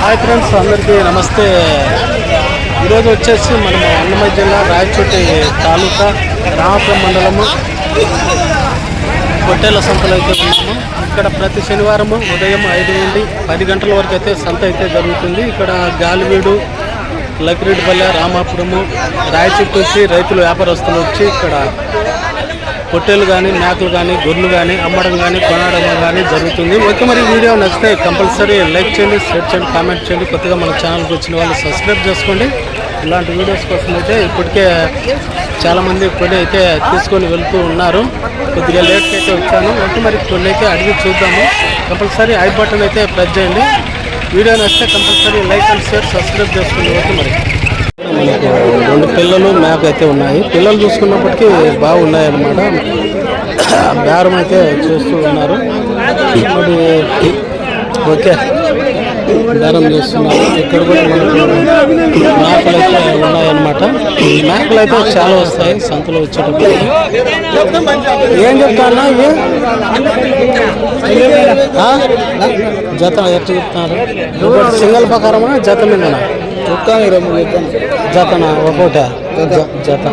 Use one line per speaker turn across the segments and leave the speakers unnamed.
Hi friends, అందరికీ నమస్తే. ఈరోజు వచ్చేసి మనము అన్నమయ్య జిల్లా రాయచోటి తాలూకా రామపురం మండలము పొట్టేళ్ల సంతలో అయితే ఉన్నాము. ఇక్కడ ప్రతి శనివారము ఉదయం 5 నుండి 10 గంటల వరకు అయితే సంత అయితే జరుగుతుంది. ఇక్కడ గాలివీడు, లక్కిరెడ్డిపల్లె, రామాపురము, రాయచోటి వచ్చి రైతులు వ్యాపారస్తులు వచ్చి ఇక్కడ పొట్టేలు కానీ, మేకలు కానీ, గొర్రెలు కానీ అమ్మడం కానీ, కొనడం కానీ జరుగుతుంది. ఓకే, మరి వీడియో నచ్చితే కంపల్సరీ లైక్ చేయండి, షేర్ చేయండి, కామెంట్ చేయండి. కొత్తగా మన ఛానల్కి వచ్చిన వాళ్ళు సబ్స్క్రైబ్ చేసుకోండి. ఇలాంటి వీడియోస్ కోసం అయితే ఇప్పటికే చాలామంది కొన్ని అయితే తీసుకొని వెళ్తూ ఉన్నారు. కొద్దిగా లేట్గా అయితే వచ్చాను. ఓకే, మరి కొన్ని అయితే అడిగి చూద్దాము. కంపల్సరీ ఐ బటన్ అయితే ప్రెస్ చేయండి. వీడియో నచ్చితే compulsory like and share, subscribe చేసుకోండి. ఓకే, మరి మనకు 2 పిల్లలు మేక అయితే ఉన్నాయి. పిల్లలు చూసుకున్నప్పటికీ బాగున్నాయి అన్నమాట. బేరం అయితే చేస్తూ ఉన్నారు. మరి ఓకే, బేరం చేస్తున్నారు. ఇక్కడ కూడా మనకు మేకలు అయితే ఉన్నాయన్నమాట. మేకలు అయితే చాలా వస్తాయి సంతలో వచ్చేటప్పుడు. ఏం చెప్తాను ఇవి జత ఎట్లా చెప్తున్నారు? సింగల్ ప్రకారమా జత మీదనా? జతనా? ఒక్కోట జత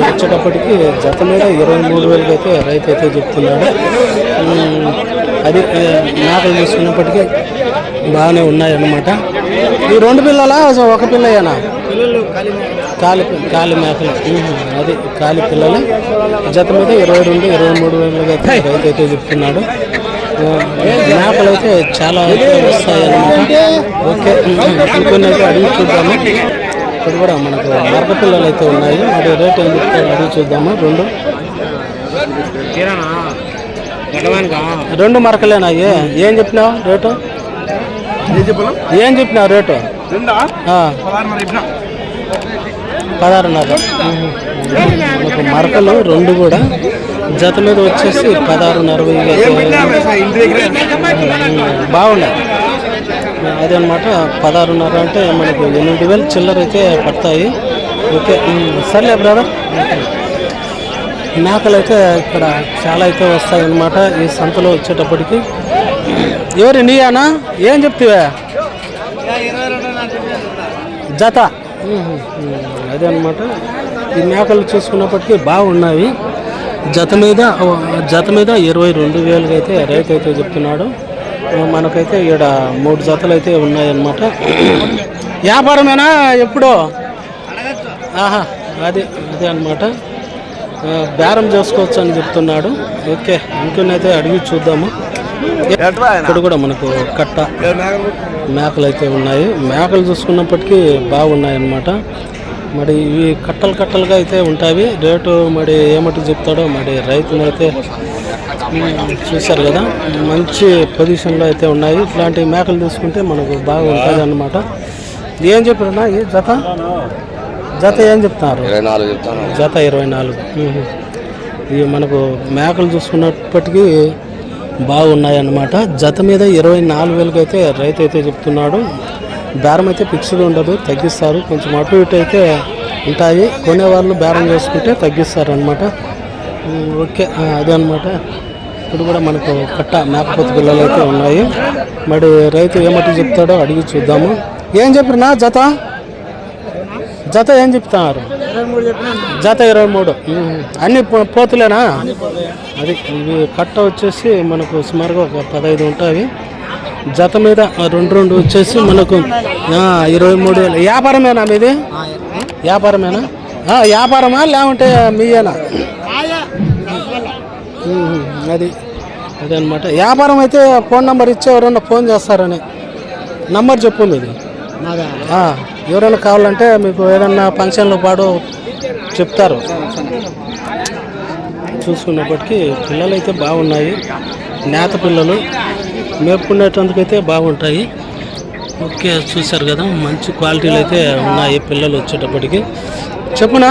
వచ్చేటప్పటికి జత మీద 23,000 అయితే రైతు అయితే చెప్తున్నాడు. అది మేకలు తీసుకున్నప్పటికీ బాగానే ఉన్నాయన్నమాట. ఈ 2 పిల్లలా ఒక పిల్లయేనా? కాలి మేకలు. అది కాలి పిల్లలు. జత మీద 22-23,000 అయితే రైతు అయితే చెప్తున్నాడు. మేకలు అయితే చాలా వస్తాయి అన్నమాట. ఓకే, కొన్ని అయితే అడిగి చూద్దాము. ఇక్కడ కూడా మనకు మరక పిల్లలు అయితే ఉన్నాయి. మరి రేట్ ఏం చెప్తారు అడిగి చూద్దాము. 2 మరకలేనా? ఏం చెప్పినావు రేటు? ఏం చెప్పినావు రేటు? 16.5. మనకు మరకలు 2 కూడా జత మీద వచ్చేసి 16.5 బాగున్నాయి. అదనమాట. 16.5 అంటే మనకు 8,000 చిల్లర అయితే పడతాయి. ఓకే, సర్లే బ్రదర్. మేకలు అయితే ఇక్కడ చాలా అయితే వస్తాయి అన్నమాట ఈ సంతలో వచ్చేటప్పటికి. ఎవరి నీయానా? ఏం చెప్తావా జత? అదే అనమాట. ఈ మేకలు చూసుకున్నప్పటికీ బాగున్నాయి. జత మీద 22,000 అయితే రైతు అయితే చెప్తున్నాడు. మనకైతే ఇక్కడ 3 జతలు అయితే ఉన్నాయన్నమాట. వ్యాపారమేనా ఎప్పుడో? అదే అనమాట. బేరం చేసుకోవచ్చు అని చెప్తున్నాడు. ఓకే, ఇంకొన్నైతే అడిగి చూద్దాము. ఇక్కడ కూడా మనకు కట్ట మేకలు అయితే ఉన్నాయి. మేకలు చూసుకున్నప్పటికీ బాగున్నాయి అన్నమాట. మరి ఇవి కట్టలుగా అయితే ఉంటాయి. రేటు మరి ఏమటి చెప్తాడో మరి రైతునైతే చూశారు కదా. మంచి పొజిషన్లో అయితే ఉన్నాయి. ఇట్లాంటి మేకలు తీసుకుంటే మనకు బాగా ఉంటుంది అన్నమాట. ఏం చెప్పారన్నా ఈ జత ఏం చెప్తున్నారు? జత 24. ఇవి మనకు మేకలు చూసుకున్నప్పటికీ బాగున్నాయి అన్నమాట. జత మీద 24,000 అయితే రైతు అయితే చెప్తున్నాడు. బేరం అయితే ఫిక్స్డ్ ఉండదు, తగ్గిస్తారు. కొంచెం అటు ఇటు అయితే ఉంటాయి. కొనేవాళ్ళు బేరం చేసుకుంటే తగ్గిస్తారు అనమాట. ఓకే, అదే అనమాట. ఇప్పుడు కూడా మనకు కట్ట మేకపోతు పిల్లలు అయితే ఉన్నాయి. మరి రైతు ఏమట్టి చెప్తాడో అడిగి చూద్దాము. ఏం చెప్పినా జత ఏం చెప్తున్నారు? జత 23. అన్ని పోతులేనా? అది ఇవి కట్ట వచ్చేసి మనకు సుమారుగా ఒక 15 ఉంటాయి. జత మీద 2 వచ్చేసి మనకు 23,000. వ్యాపారమేనా మీది? వ్యాపారమేనా? వ్యాపారమా లేకుంటే మీయేనా? అది అదే అనమాట. వ్యాపారం అయితే ఫోన్ నెంబర్ ఇచ్చి ఎవరైనా ఫోన్ చేస్తారని నంబర్ చెప్పు మీది. ఎవరైనా కావాలంటే మీకు ఏదన్నా ఫంక్షన్లో పాడు చెప్తారు. చూసుకున్నప్పటికీ పిల్లలు అయితే బాగున్నాయి. నేత పిల్లలు మేపుకునేటందుకైతే బాగుంటాయి. ఓకే, చూశారు కదా. మంచి క్వాలిటీలు అయితే ఉన్నాయి పిల్లలు వచ్చేటప్పటికి. చెప్పునా?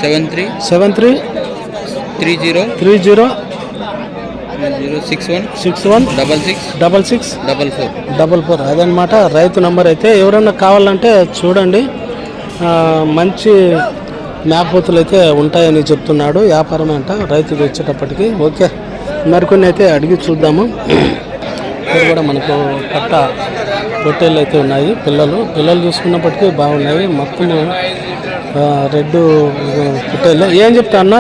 73 30 61 66 44. అదనమాట రైతు నంబర్ అయితే. ఎవరన్నా కావాలంటే చూడండి. మంచి మేకపోతులు అయితే ఉంటాయని చెప్తున్నాడు. వ్యాపారం అంట రైతుకి వచ్చేటప్పటికి. ఓకే, మరికొన్ని అయితే అడిగి చూద్దాము. ఇక్కడ కూడా మనకు కట్ట పొట్టేళ్ళు అయితే ఉన్నాయి. పిల్లలు చూసుకున్నప్పటికీ బాగున్నాయి. మొత్తం రెడ్ పొట్టేళ్ళు. ఏం చెప్తా అన్న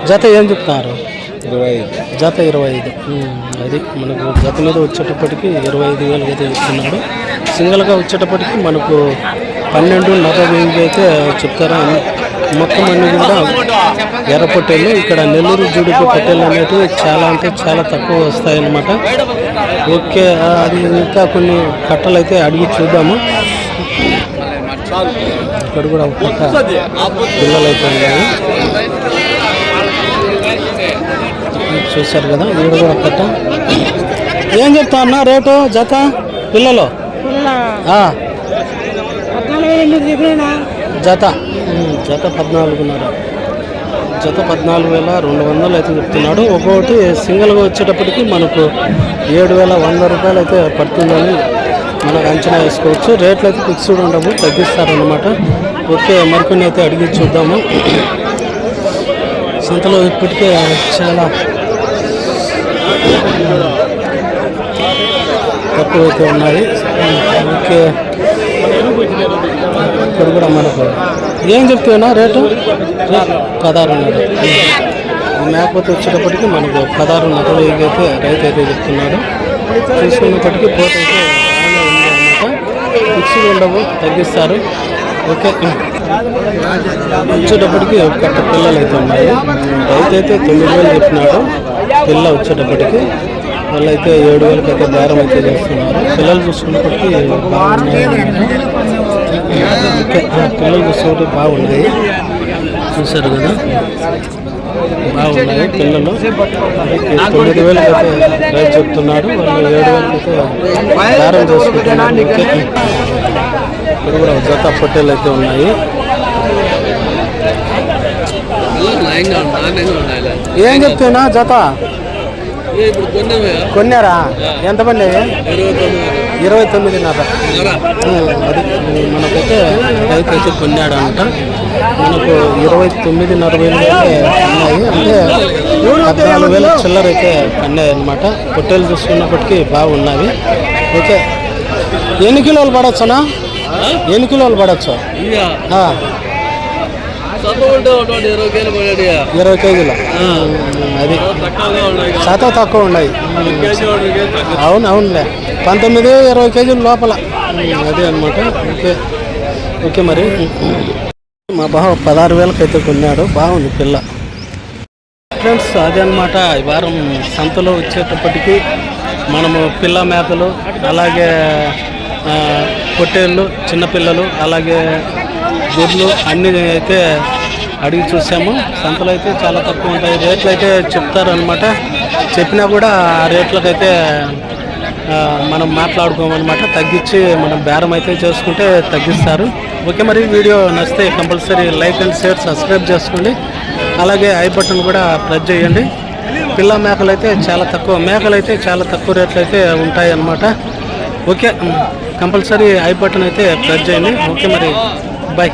జత ఏం చెప్తున్నారు? 25. జత 25. అది మనకు జత మీద వచ్చేటప్పటికి 25,000 అయితే చెప్తున్నాడు. సింగిల్గా వచ్చేటప్పటికి మనకు 12,500 అయితే చెప్తారా. మొత్తం అన్ని కూడా ఎర్ర పొట్టేళ్ళు. ఇక్కడ నెల్లూరు జుడిపి పొట్టేళ్ళు అనేవి చాలా అంటే చాలా తక్కువ వస్తాయన్నమాట. ఓకే, అది ఇంకా కొన్ని కట్టలు అయితే అడిగి చూద్దాము. ఇక్కడ కూడా పిల్లలు అయితే ఉన్నాయి. చూశారు కదా, ఇక్కడ కూడా కట్ట. ఏం చెప్తా అన్న రేటు జత పిల్లలు? జత 14,500. జత 14,200 అయితే చెప్తున్నాడు. ఒక్కొక్కటి సింగిల్గా వచ్చేటప్పటికి మనకు 7,100 రూపాయలు అయితే పడుతుందని మనకు అంచనా వేసుకోవచ్చు. రేట్లు అయితే ఫిక్స్డ్ ఉండవు, తగ్గిస్తారన్నమాట. ఓకే, మరికొన్ని అయితే అడిగి చూద్దాము. సంతలో ఇప్పటికే చాలా తక్కువ అయితే ఉన్నాయి. ఓకే, ఇక్కడ కూడా మనకు ఏం చెప్తున్నా రేటు? 16,500. మేకపోతే వచ్చేటప్పటికి మనకు 16,500 అయితే రైతు అయితే చెప్తున్నాడు. చూసుకున్నప్పటికీ పోత అయితే బాగానే ఉంది అన్నమాట. ఫిక్స్డ్ ఉండవు, తగ్గిస్తారు. ఓకే, వచ్చేటప్పటికి కట్ట పిల్లలు అయితే ఉన్నాయి. రైతు అయితే 9,000 చెప్పినాడు. పిల్ల వచ్చేటప్పటికి వాళ్ళైతే 7,000 అయితే బేరం అయితే చేస్తున్నారు. పిల్లలు చూసుకున్నప్పటికీ బాగున్నాయి అన్నమాట. ఓకే, పిల్లలు చూసుకుంటే బాగున్నాయి. చూశారు కదా, బాగున్నాయి పిల్లలు. 9,000 అయితే రైతు చెప్తున్నాడు. వాళ్ళు 7,000 అయితే బేరం చేసుకుంటున్నారు. ఓకే, ఇక్కడ కూడా జత పొట్టేలు అయితే ఉన్నాయి. ఏం చెప్తున్నా జత? కొన్నారా? ఎంత పడి? 29,500. అది మనకైతే రైతు అయితే కొన్నాడు అంట. మనకు 29,500 అయితే ఉన్నాయి. అంటే 14,000 చిల్లర అయితే కన్నాయి అనమాట. పొట్టేలు చూసుకున్నప్పటికీ బాగున్నవి. ఓకే, ఎన్ని కిలోలు పడవచ్చునా? ఎన్ని కిలోలు పడవచ్చు? 20 కేజీలు. అది శాతం తక్కువ ఉన్నాయి. అవునులే, 19-20 కేజీలు లోపల. అదే అనమాట. ఓకే ఓకే, మరి మా బావ 16,000 అయితే కొన్నాడు. బాగుంది పిల్ల. ఫ్రెండ్స్, అదే అనమాట. ఈ వారం సంతలో వచ్చేటప్పటికి మనము పిల్ల మేకలు, అలాగే పొట్టేళ్ళు, చిన్నపిల్లలు, అలాగే గుడ్లు అన్నీ అయితే అడిగి చూసాము. సంతలు అయితే చాలా తక్కువ ఉంటాయి. రేట్లు అయితే చెప్తారు అనమాట. చెప్పినా కూడా ఆ రేట్లకైతే మనం మాట్లాడుకోమన్నమాట. తగ్గించి మనం బేరం అయితే చేసుకుంటే తగ్గిస్తారు. ఓకే, మరి వీడియో నచ్చితే compulsory like and share, subscribe చేసుకోండి. అలాగే ఐ బటన్ కూడా ప్రెస్ చేయండి. పిల్ల మేకలు అయితే చాలా తక్కువ, మేకలు అయితే చాలా తక్కువ రేట్లు అయితే ఉంటాయి అన్నమాట. ఓకే, కంపల్సరీ ఐ బటన్ అయితే ప్రెస్ చేయండి. ఓకే, మరి బాయ్.